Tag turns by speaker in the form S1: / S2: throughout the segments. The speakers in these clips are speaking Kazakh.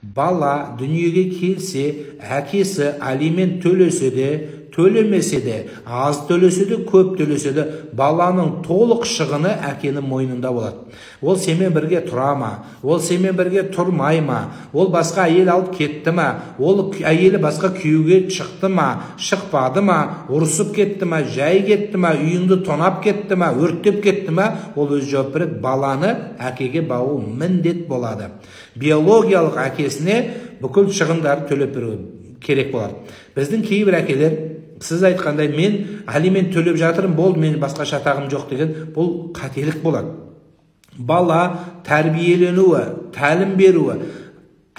S1: Bala дүниеге келсе, әкесі алимент төлесе де, төлемесе де, аз төлесе де, көп төлесе де, баланың толық шығыны әкенің мойнында болады. Ол сенімен бірге тұра ма, ол сенімен бірге тұрмай ма, ол басқа әйел алып кетті ма, ол әйелі басқа күйеуге шықты ма, шықпады ма, ұрысып кетті ма, жай кетті ма, үйіңді тонап кетті ма, өрттеп кетті ма, ол өз жауап береді. Баланы әкеге бағу міндет болады. Биологиялық әкесіне бүкіл шығындарды төлеп беру керек болады. Біздің кейбір әкелер сіз айтқандай мен алимент төлеп жатырмын, болды, мен басқа шатағым жоқ деген, бұл қателік болады. Бала тәрбиеленуі, тәлім беруі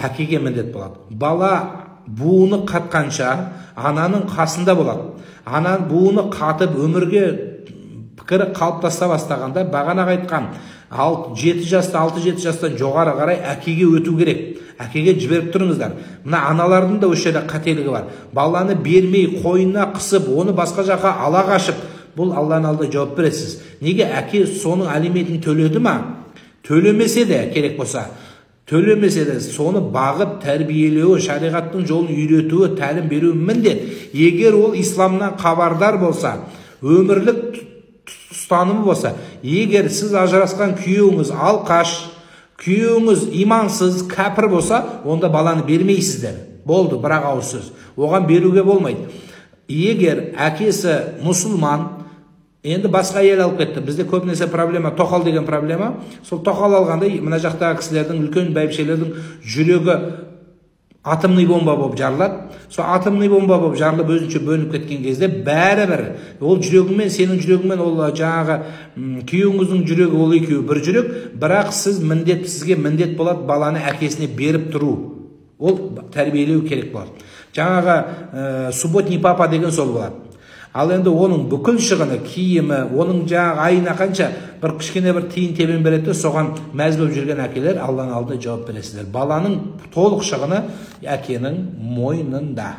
S1: әкеге міндет болады. Бала буыны қатқанша ананың қасында болады. Ана буыны қатып өмірге пікірі қалыптаса бастағанда, бағана айтқан 7 жаста, 6-7 жастан жоғары қарай әкеге өту керек. Әкеге жіберіп тұрыңыздар. Мына аналардың да осы жерде қателігі бар. Баланы бермей, қойнына қысып, оны басқа жаққа ала қашып, бұл Алланың алдында жауап бересіз. Неге? Әке соның алиментін төледі ма? Төлемесе де керек болса, төлемесе де соны бағып тәрбиелеуі, шариғаттың жолын үйретуі, тәлім беруі міндет. Егер ол исламнан хабардар болса, өмірлік ұстанымы болса, егер сіз ажырасқан күйеуіңіз алқаш, күйеуіңіз имансыз, кәпір болса, онда баланы бермейсіздер. Болды, бірақ ауыз сөз. Оған беруге болмайды. Егер әкесі мұсылман, енді басқа әйел алып кетті. Бізде көбінесе проблема, тоқал деген проблема. Сол тоқал алғанда, мына жақтағы кісілердің, үлкен бәйбішелердің жүрегі атомный бомба болып жарылады. Сол атомный бомба болып жарылып өзінше бөлініп кеткен кезде бәрібір ол жүрегімен, сенің жүрегімен, ол жаңағы күйеуіңіздің жүрегі, ол екеуі бір жүрек, бірақ сізге міндет болады баланы әкесіне беріп тұру. Ол тәрбиелеу керек болады. Жаңағы субботний папа деген сол болады. Ал енді оның бүкіл шығыны, киімі, оның жаңағы айына қанша бір кішкене бір тиын тебен береді, соған мәз болып жүрген әкелер Алланың алдында жауап бересіздер. Баланың толық шығыны әкенің мойнында.